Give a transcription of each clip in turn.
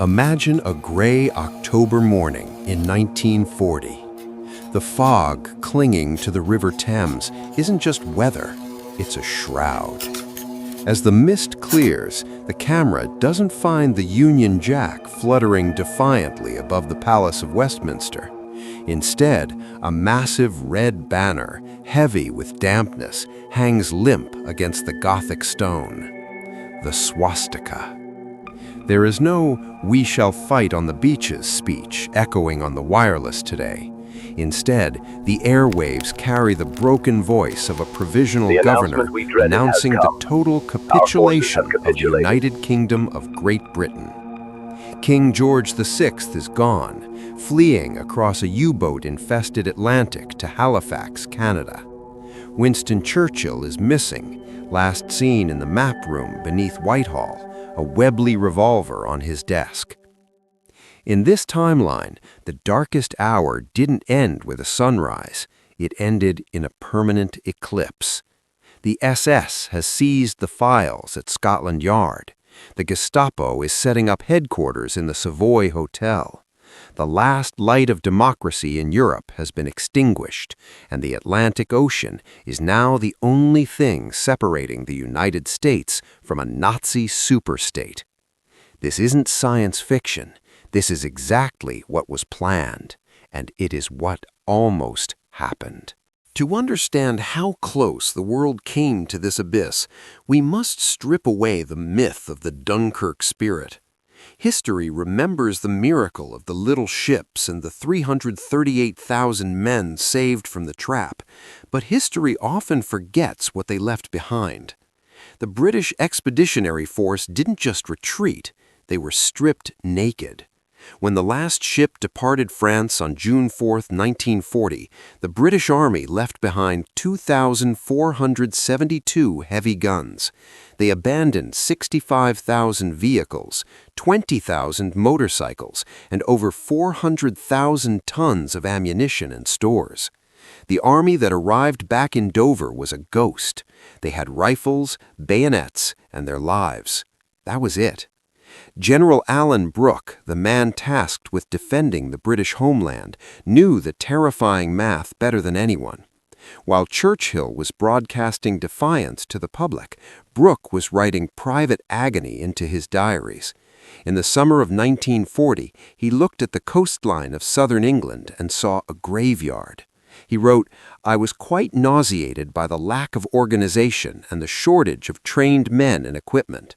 Imagine a gray October morning in 1940. The fog clinging to the River Thames isn't just weather, it's a shroud. As the mist clears, the camera doesn't find the Union Jack fluttering defiantly above the Palace of Westminster. Instead, a massive red banner, heavy with dampness, hangs limp against the Gothic stone. The swastika. There is no "we shall fight on the beaches" speech echoing on the wireless today. Instead, the airwaves carry the broken voice of a provisional governor announcing the total capitulation of the United Kingdom of Great Britain. King George VI is gone, fleeing across a U-boat-infested Atlantic to Halifax, Canada. Winston Churchill is missing, last seen in the map room beneath Whitehall, a Webley revolver on his desk. In this timeline, the darkest hour didn't end with a sunrise. It ended in a permanent eclipse. The SS has seized the files at Scotland Yard. The Gestapo is setting up headquarters in the Savoy Hotel. The last light of democracy in Europe has been extinguished, and the Atlantic Ocean is now the only thing separating the United States from a Nazi superstate. This isn't science fiction. This is exactly what was planned, and it is what almost happened. To understand how close the world came to this abyss, we must strip away the myth of the Dunkirk spirit. History remembers the miracle of the little ships and the 338,000 men saved from the trap, but history often forgets what they left behind. The British Expeditionary Force didn't just retreat, they were stripped naked. When the last ship departed France on June 4, 1940, the British Army left behind 2,472 heavy guns. They abandoned 65,000 vehicles, 20,000 motorcycles, and over 400,000 tons of ammunition and stores. The army that arrived back in Dover was a ghost. They had rifles, bayonets, and their lives. That was it. General Alan Brooke, the man tasked with defending the British homeland, knew the terrifying math better than anyone. While Churchill was broadcasting defiance to the public, Brooke was writing private agony into his diaries. In the summer of 1940, he looked at the coastline of southern England and saw a graveyard. He wrote, "I was quite nauseated by the lack of organization and the shortage of trained men and equipment."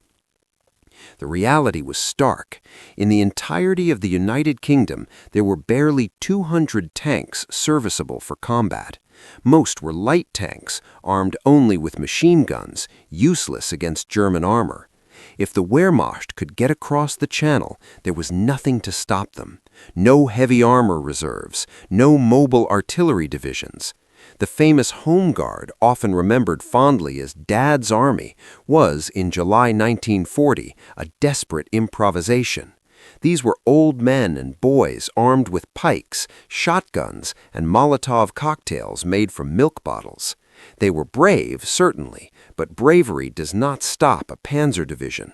The reality was stark. In the entirety of the United Kingdom, there were barely 200 tanks serviceable for combat. Most were light tanks, armed only with machine guns, useless against German armor. If the Wehrmacht could get across the Channel, there was nothing to stop them. No heavy armor reserves, no mobile artillery divisions. The famous Home Guard, often remembered fondly as Dad's Army, was, in July 1940, a desperate improvisation. These were old men and boys armed with pikes, shotguns, and Molotov cocktails made from milk bottles. They were brave, certainly, but bravery does not stop a panzer division.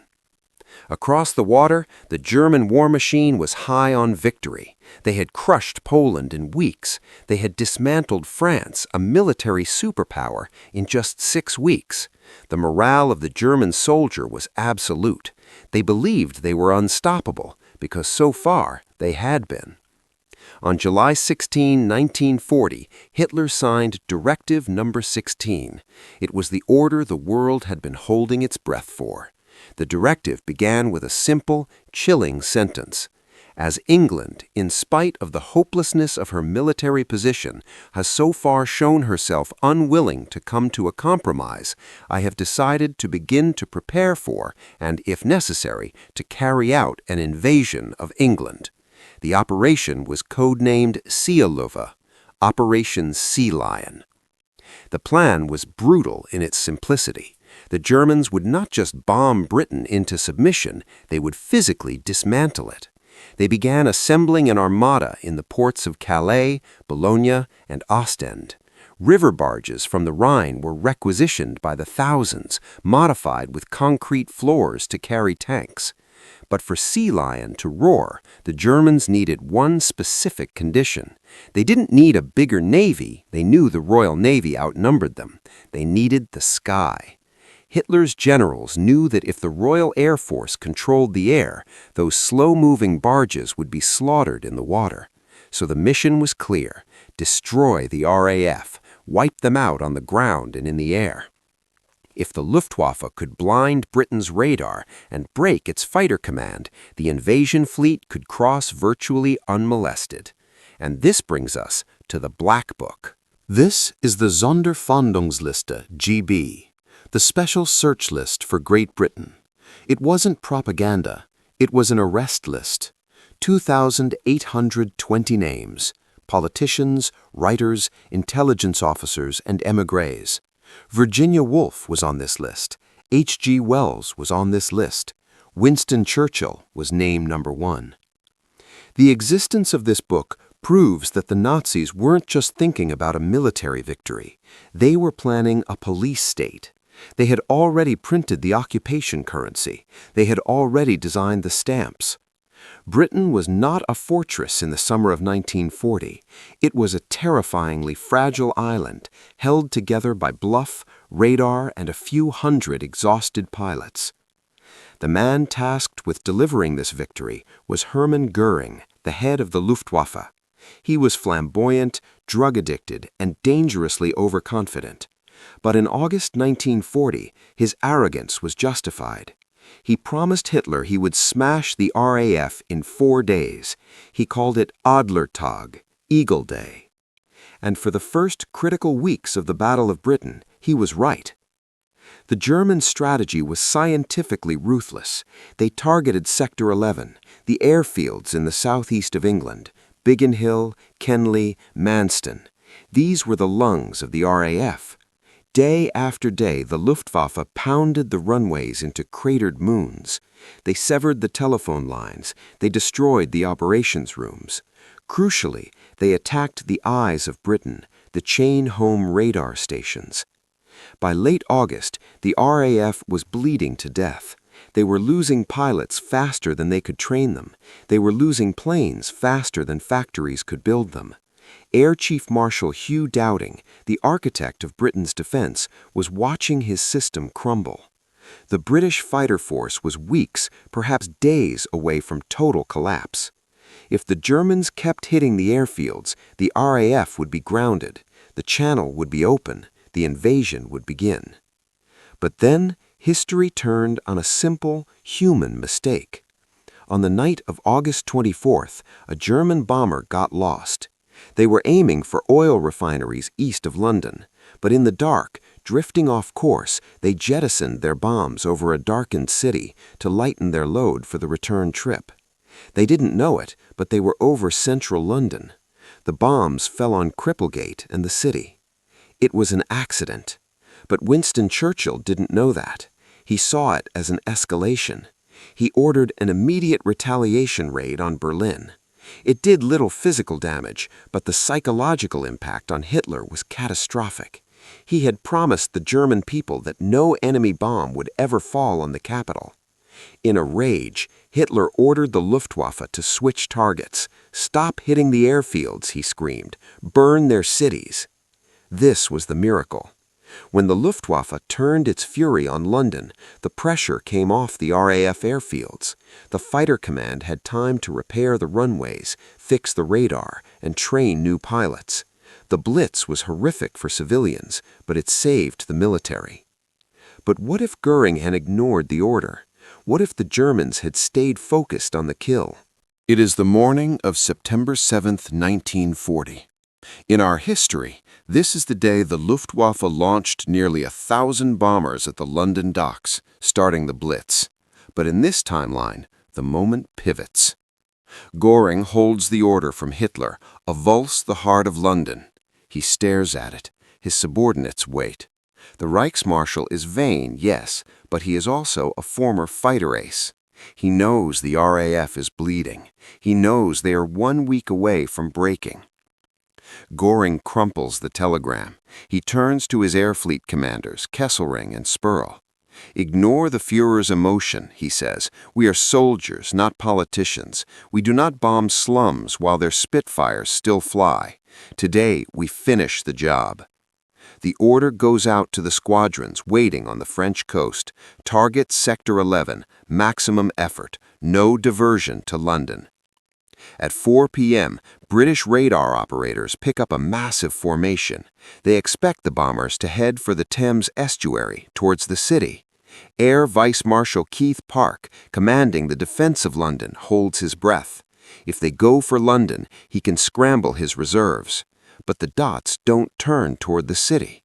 Across the water, the German war machine was high on victory. They had crushed Poland in weeks. They had dismantled France, a military superpower, in just 6 weeks. The morale of the German soldier was absolute. They believed they were unstoppable, because so far they had been. On July 16, 1940, Hitler signed Directive No. 16. It was the order the world had been holding its breath for. The directive began with a simple, chilling sentence. As England, in spite of the hopelessness of her military position, has so far shown herself unwilling to come to a compromise, I have decided to begin to prepare for, and if necessary, to carry out an invasion of England. The operation was codenamed Seelöwe, Operation Sea Lion. The plan was brutal in its simplicity. The Germans would not just bomb Britain into submission, they would physically dismantle it. They began assembling an armada in the ports of Calais, Boulogne, and Ostend. River barges from the Rhine were requisitioned by the thousands, modified with concrete floors to carry tanks. But for Sea Lion to roar, the Germans needed one specific condition. They didn't need a bigger navy. They knew the Royal Navy outnumbered them. They needed the sky. Hitler's generals knew that if the Royal Air Force controlled the air, those slow-moving barges would be slaughtered in the water. So the mission was clear: destroy the RAF, wipe them out on the ground and in the air. If the Luftwaffe could blind Britain's radar and break its fighter command, the invasion fleet could cross virtually unmolested. And this brings us to the Black Book. This is the Sonderfahndungsliste, GB, the special search list for Great Britain. It wasn't propaganda, it was an arrest list. 2,820 names: politicians, writers, intelligence officers, and émigrés. Virginia Woolf was on this list. H.G. Wells was on this list. Winston Churchill was name number 1. The existence of this book proves that the Nazis weren't just thinking about a military victory. They were planning a police state. They had already printed the occupation currency. They had already designed the stamps. Britain was not a fortress in the summer of 1940. It was a terrifyingly fragile island, held together by bluff, radar, and a few hundred exhausted pilots. The man tasked with delivering this victory was Hermann Göring, the head of the Luftwaffe. He was flamboyant, drug-addicted, and dangerously overconfident. But in August 1940, his arrogance was justified. He promised Hitler he would smash the RAF in 4 days. He called it Adlertag, Eagle Day. And for the first critical weeks of the Battle of Britain, he was right. The German strategy was scientifically ruthless. They targeted Sector 11, the airfields in the southeast of England, Biggin Hill, Kenley, Manston. These were the lungs of the RAF. Day after day, the Luftwaffe pounded the runways into cratered moons. They severed the telephone lines. They destroyed the operations rooms. Crucially, they attacked the eyes of Britain, the chain-home radar stations. By late August, the RAF was bleeding to death. They were losing pilots faster than they could train them. They were losing planes faster than factories could build them. Air Chief Marshal Hugh Dowding, the architect of Britain's defense, was watching his system crumble. The British fighter force was weeks, perhaps days, away from total collapse. If the Germans kept hitting the airfields, the RAF would be grounded, the channel would be open, the invasion would begin. But then, history turned on a simple, human mistake. On the night of August 24th, a German bomber got lost. They were aiming for oil refineries east of London, but in the dark, drifting off course, they jettisoned their bombs over a darkened city to lighten their load for the return trip. They didn't know it, but they were over central London. The bombs fell on Cripplegate and the city. It was an accident. But Winston Churchill didn't know that. He saw it as an escalation. He ordered an immediate retaliation raid on Berlin. It did little physical damage, but the psychological impact on Hitler was catastrophic. He had promised the German people that no enemy bomb would ever fall on the capital. In a rage, Hitler ordered the Luftwaffe to switch targets. "Stop hitting the airfields," he screamed. "Burn their cities." This was the miracle. When the Luftwaffe turned its fury on London, the pressure came off the RAF airfields. The fighter command had time to repair the runways, fix the radar, and train new pilots. The Blitz was horrific for civilians, but it saved the military. But what if Göring had ignored the order? What if the Germans had stayed focused on the kill? It is the morning of September 7th, 1940. In our history, this is the day the Luftwaffe launched nearly 1,000 bombers at the London docks, starting the Blitz. But in this timeline, the moment pivots. Göring holds the order from Hitler, avulse the heart of London. He stares at it. His subordinates wait. The Reichsmarshal is vain, yes, but he is also a former fighter ace. He knows the RAF is bleeding. He knows they are 1 week away from breaking. Göring crumples the telegram. He turns to his air fleet commanders, Kesselring and Spurl. Ignore the Führer's emotion, he says. We are soldiers, not politicians. We do not bomb slums while their Spitfires still fly. Today, we finish the job. The order goes out to the squadrons waiting on the French coast. Target Sector 11, maximum effort, no diversion to London. At 4 p.m., British radar operators pick up a massive formation. They expect the bombers to head for the Thames estuary towards the city. Air Vice Marshal Keith Park, commanding the defense of London, holds his breath. If they go for London, he can scramble his reserves. But the dots don't turn toward the city.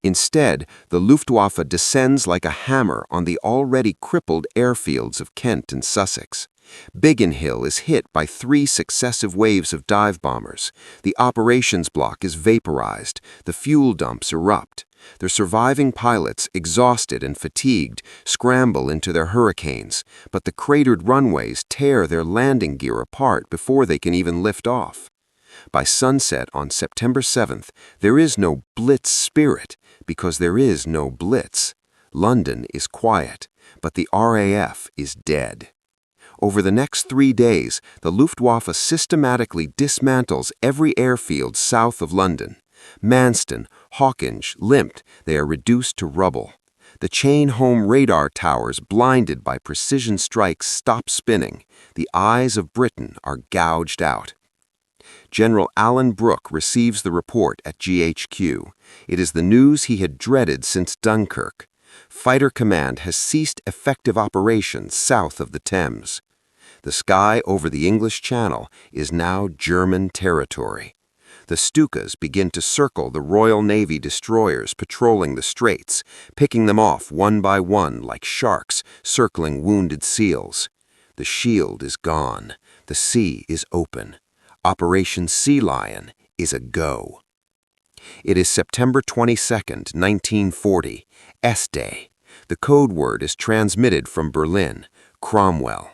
Instead, the Luftwaffe descends like a hammer on the already crippled airfields of Kent and Sussex. Biggin Hill is hit by 3 successive waves of dive bombers. The operations block is vaporized. The fuel dumps erupt. The surviving pilots, exhausted and fatigued, scramble into their Hurricanes, but the cratered runways tear their landing gear apart before they can even lift off. By sunset on September 7th, there is no Blitz spirit because there is no Blitz. London is quiet, but the RAF is dead. Over the next 3 days, the Luftwaffe systematically dismantles every airfield south of London. Manston, Hawkinge, Lympne, they are reduced to rubble. The chain-home radar towers, blinded by precision strikes, stop spinning. The eyes of Britain are gouged out. General Alan Brooke receives the report at GHQ. It is the news he had dreaded since Dunkirk. Fighter Command has ceased effective operations south of the Thames. The sky over the English Channel is now German territory. The Stukas begin to circle the Royal Navy destroyers patrolling the straits, picking them off one by one like sharks circling wounded seals. The shield is gone. The sea is open. Operation Sea Lion is a go. It is September 22nd, 1940, S-Day. The code word is transmitted from Berlin, Cromwell.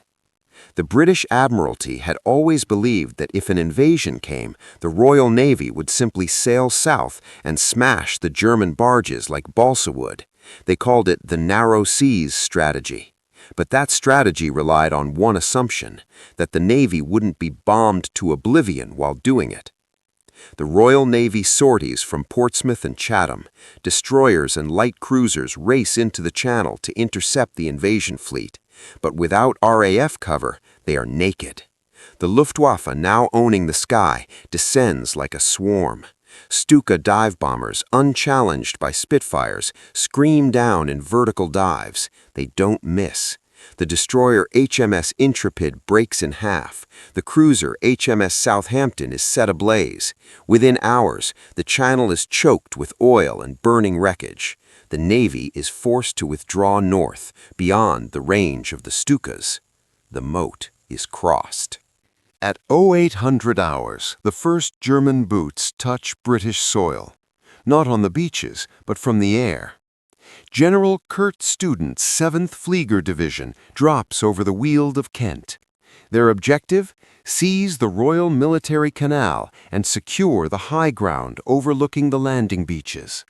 The British Admiralty had always believed that if an invasion came, the Royal Navy would simply sail south and smash the German barges like balsa wood. They called it the narrow seas strategy. But that strategy relied on one assumption, that the Navy wouldn't be bombed to oblivion while doing it. The Royal Navy sorties from Portsmouth and Chatham, destroyers and light cruisers race into the Channel to intercept the invasion fleet. But without RAF cover, they are naked. The Luftwaffe, now owning the sky, descends like a swarm. Stuka dive bombers, unchallenged by Spitfires, scream down in vertical dives. They don't miss. The destroyer HMS Intrepid breaks in half. The cruiser HMS Southampton is set ablaze. Within hours, the Channel is choked with oil and burning wreckage. The Navy is forced to withdraw north, beyond the range of the Stukas. The moat is crossed. At 0800 hours, the first German boots touch British soil. Not on the beaches, but from the air. General Kurt Student's 7th Flieger Division drops over the Weald of Kent. Their objective? Seize the Royal Military Canal and secure the high ground overlooking the landing beaches.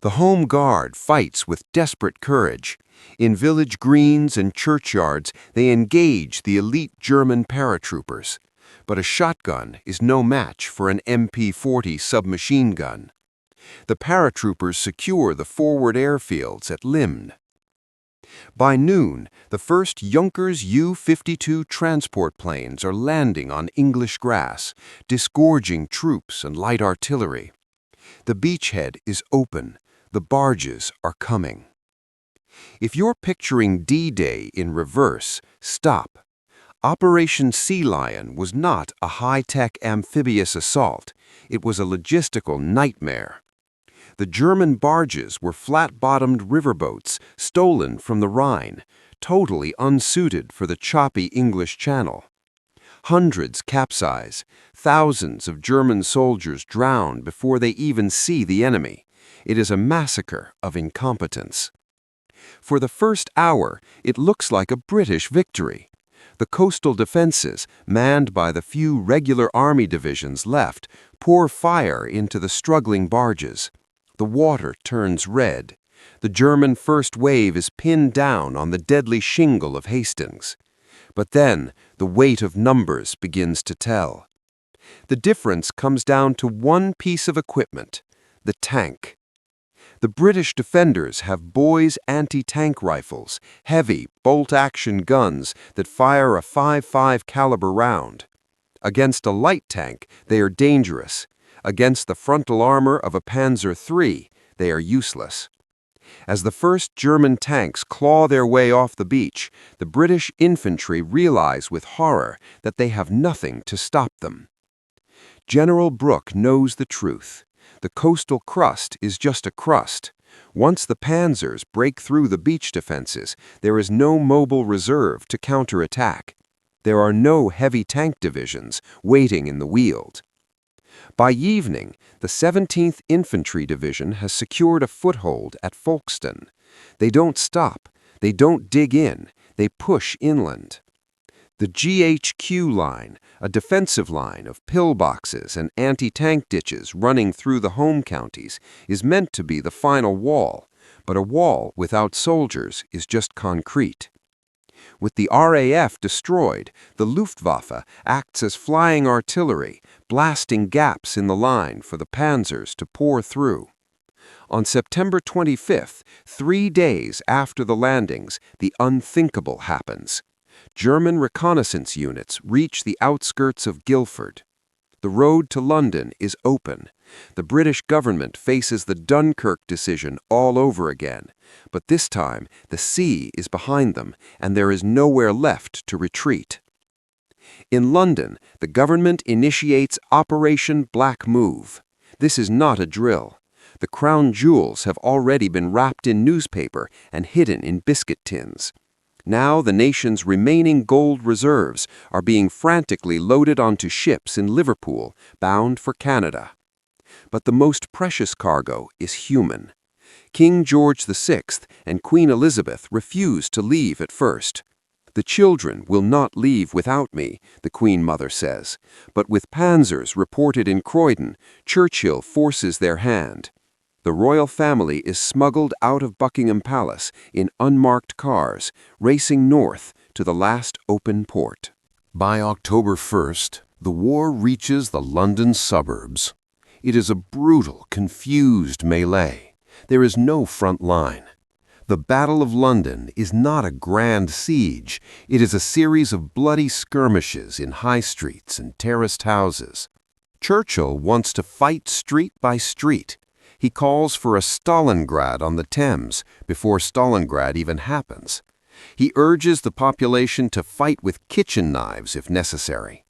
The Home Guard fights with desperate courage. In village greens and churchyards, they engage the elite German paratroopers. But a shotgun is no match for an MP-40 submachine gun. The paratroopers secure the forward airfields at Lympne. By noon, the first Junkers U-52 transport planes are landing on English grass, disgorging troops and light artillery. The beachhead is open. The barges are coming. If you're picturing D-Day in reverse, stop. Operation Sea Lion was not a high-tech amphibious assault. It was a logistical nightmare. The German barges were flat-bottomed riverboats stolen from the Rhine, totally unsuited for the choppy English Channel. Hundreds capsize. Thousands of German soldiers drown before they even see the enemy. It is a massacre of incompetence. For the first hour, it looks like a British victory. The coastal defenses, manned by the few regular army divisions left, pour fire into the struggling barges. The water turns red. The German first wave is pinned down on the deadly shingle of Hastings. But then the weight of numbers begins to tell. The difference comes down to one piece of equipment, the tank. The British defenders have Boy's anti-tank rifles, heavy, bolt-action guns that fire a 5.5 caliber round. Against a light tank, they are dangerous. Against the frontal armor of a Panzer III, they are useless. As the first German tanks claw their way off the beach, the British infantry realize with horror that they have nothing to stop them. General Brooke knows the truth. The coastal crust is just a crust. Once the panzers break through the beach defenses, there is no mobile reserve to counterattack. There are no heavy tank divisions waiting in the Weald. By evening, the 17th Infantry Division has secured a foothold at Folkestone. They don't stop. They don't dig in. They push inland. The GHQ line, a defensive line of pillboxes and anti-tank ditches running through the home counties, is meant to be the final wall, but a wall without soldiers is just concrete. With the RAF destroyed, the Luftwaffe acts as flying artillery, blasting gaps in the line for the panzers to pour through. On September 25th, 3 days after the landings, the unthinkable happens. German reconnaissance units reach the outskirts of Guildford. The road to London is open. The British government faces the Dunkirk decision all over again, but this time the sea is behind them and there is nowhere left to retreat. In London, the government initiates Operation Black Move. This is not a drill. The crown jewels have already been wrapped in newspaper and hidden in biscuit tins. Now the nation's remaining gold reserves are being frantically loaded onto ships in Liverpool, bound for Canada. But the most precious cargo is human. King George VI and Queen Elizabeth refuse to leave at first. "The children will not leave without me," the Queen Mother says, but with panzers reported in Croydon, Churchill forces their hand. The royal family is smuggled out of Buckingham Palace in unmarked cars, racing north to the last open port. By October 1st, the war reaches the London suburbs. It is a brutal, confused melee. There is no front line. The Battle of London is not a grand siege. It is a series of bloody skirmishes in high streets and terraced houses. Churchill wants to fight street by street. He calls for a Stalingrad on the Thames before Stalingrad even happens. He urges the population to fight with kitchen knives if necessary.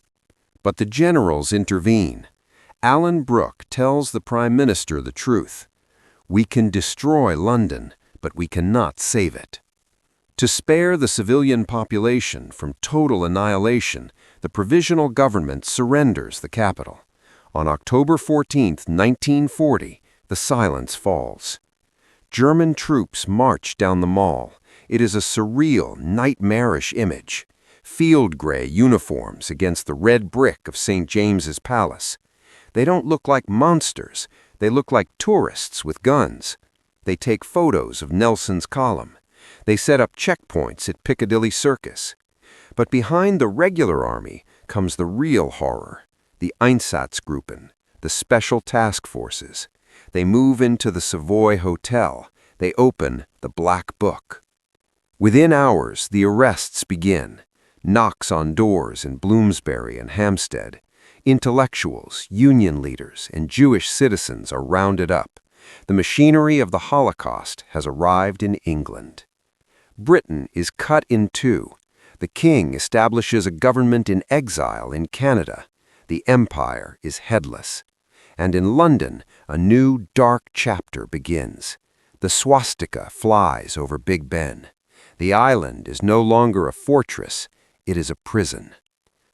But the generals intervene. Alan Brooke tells the Prime Minister the truth. "We can destroy London, but we cannot save it." To spare the civilian population from total annihilation, the provisional government surrenders the capital. On October 14, 1940, the silence falls. German troops march down the Mall. It is a surreal, nightmarish image. Field gray uniforms against the red brick of St. James's Palace. They don't look like monsters. They look like tourists with guns. They take photos of Nelson's column. They set up checkpoints at Piccadilly Circus. But behind the regular army comes the real horror, the Einsatzgruppen, the special task forces. They move into the Savoy Hotel. They open the Black Book. Within hours, the arrests begin. Knocks on doors in Bloomsbury and Hampstead. Intellectuals, union leaders, and Jewish citizens are rounded up. The machinery of the Holocaust has arrived in England. Britain is cut in two. The king establishes a government in exile in Canada. The empire is headless. And in London, a new dark chapter begins. The swastika flies over Big Ben. The island is no longer a fortress, it is a prison.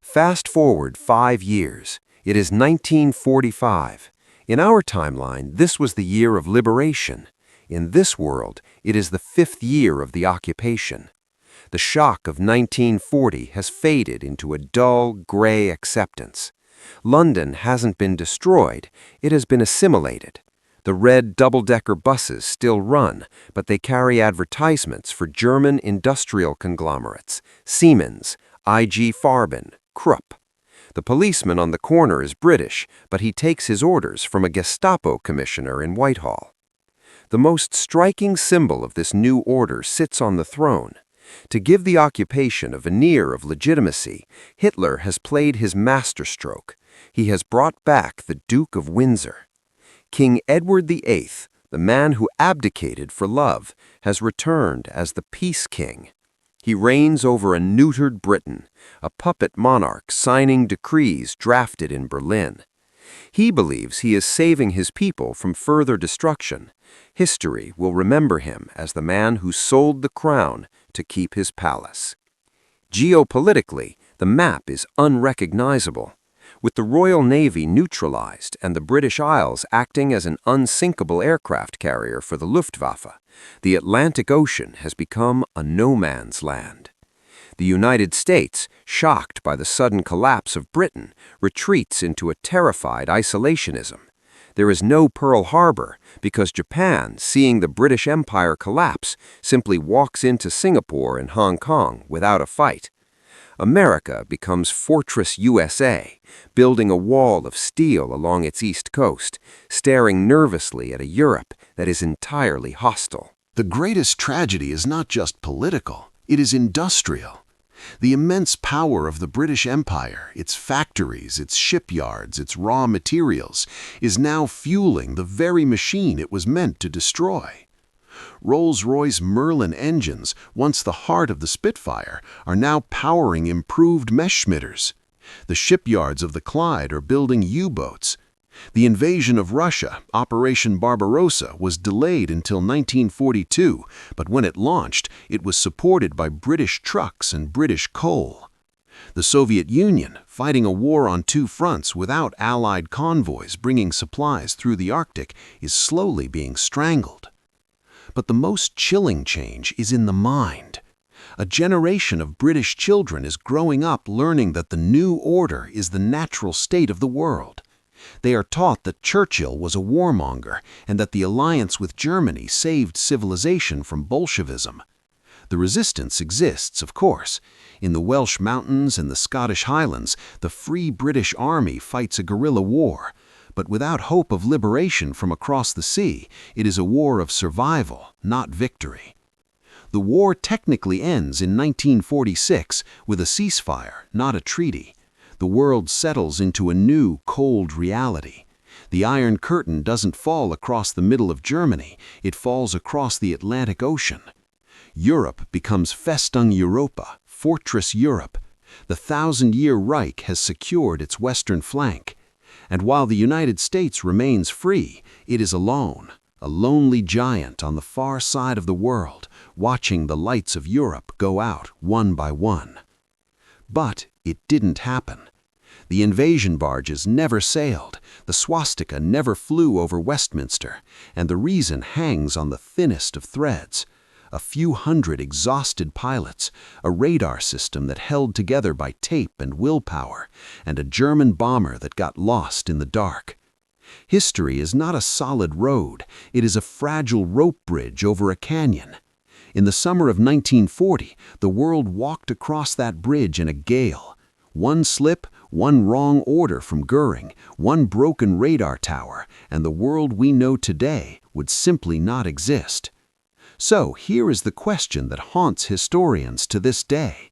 Fast forward 5 years. It is 1945. In our timeline, this was the year of liberation. In this world, it is the 5th year of the occupation. The shock of 1940 has faded into a dull, gray acceptance. London hasn't been destroyed, it has been assimilated. The red double-decker buses still run, but they carry advertisements for German industrial conglomerates, Siemens, IG Farben, Krupp. The policeman on the corner is British, but he takes his orders from a Gestapo commissioner in Whitehall. The most striking symbol of this new order sits on the throne. To give the occupation a veneer of legitimacy, Hitler has played his masterstroke. He has brought back the Duke of Windsor. King Edward VIII, the man who abdicated for love, has returned as the Peace King. He reigns over a neutered Britain, a puppet monarch signing decrees drafted in Berlin. He believes he is saving his people from further destruction. History will remember him as the man who sold the crown to keep his palace. Geopolitically, the map is unrecognizable. With the Royal Navy neutralized and the British Isles acting as an unsinkable aircraft carrier for the Luftwaffe, the Atlantic Ocean has become a no-man's land. The United States, shocked by the sudden collapse of Britain, retreats into a terrified isolationism. There is no Pearl Harbor because Japan, seeing the British Empire collapse, simply walks into Singapore and Hong Kong without a fight. America becomes Fortress USA, building a wall of steel along its east coast, staring nervously at a Europe that is entirely hostile. The greatest tragedy is not just political, it is industrial. The immense power of the British Empire, its factories, its shipyards, its raw materials, is now fueling the very machine it was meant to destroy. Rolls-Royce Merlin engines, once the heart of the Spitfire, are now powering improved Messerschmitters. The shipyards of the Clyde are building U-boats. The invasion of Russia, Operation Barbarossa, was delayed until 1942, but when it launched, it was supported by British trucks and British coal. The Soviet Union, fighting a war on two fronts without Allied convoys bringing supplies through the Arctic, is slowly being strangled. But the most chilling change is in the mind. A generation of British children is growing up learning that the new order is the natural state of the world. They are taught that Churchill was a warmonger and that the alliance with Germany saved civilization from Bolshevism. The resistance exists, of course. In the Welsh mountains and the Scottish Highlands, the Free British Army fights a guerrilla war. But without hope of liberation from across the sea, it is a war of survival, not victory. The war technically ends in 1946 with a ceasefire, not a treaty. The world settles into a new, cold reality. The Iron Curtain doesn't fall across the middle of Germany, it falls across the Atlantic Ocean. Europe becomes Festung Europa, Fortress Europe. The 1,000-year Reich has secured its western flank. And while the United States remains free, it is alone, a lonely giant on the far side of the world, watching the lights of Europe go out one by one. But it didn't happen. The invasion barges never sailed, the swastika never flew over Westminster, and the reason hangs on the thinnest of threads. A few hundred exhausted pilots, a radar system that held together by tape and willpower, and a German bomber that got lost in the dark. History is not a solid road, it is a fragile rope bridge over a canyon. In the summer of 1940, the world walked across that bridge in a gale. One slip, one wrong order from Göring, one broken radar tower, and the world we know today would simply not exist. So here is the question that haunts historians to this day.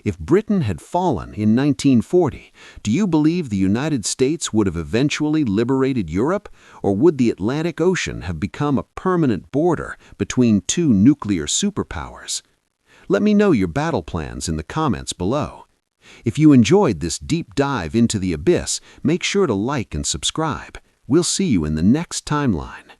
If Britain had fallen in 1940, do you believe the United States would have eventually liberated Europe, or would the Atlantic Ocean have become a permanent border between two nuclear superpowers? Let me know your battle plans in the comments below. If you enjoyed this deep dive into the abyss, make sure to like and subscribe. We'll see you in the next timeline.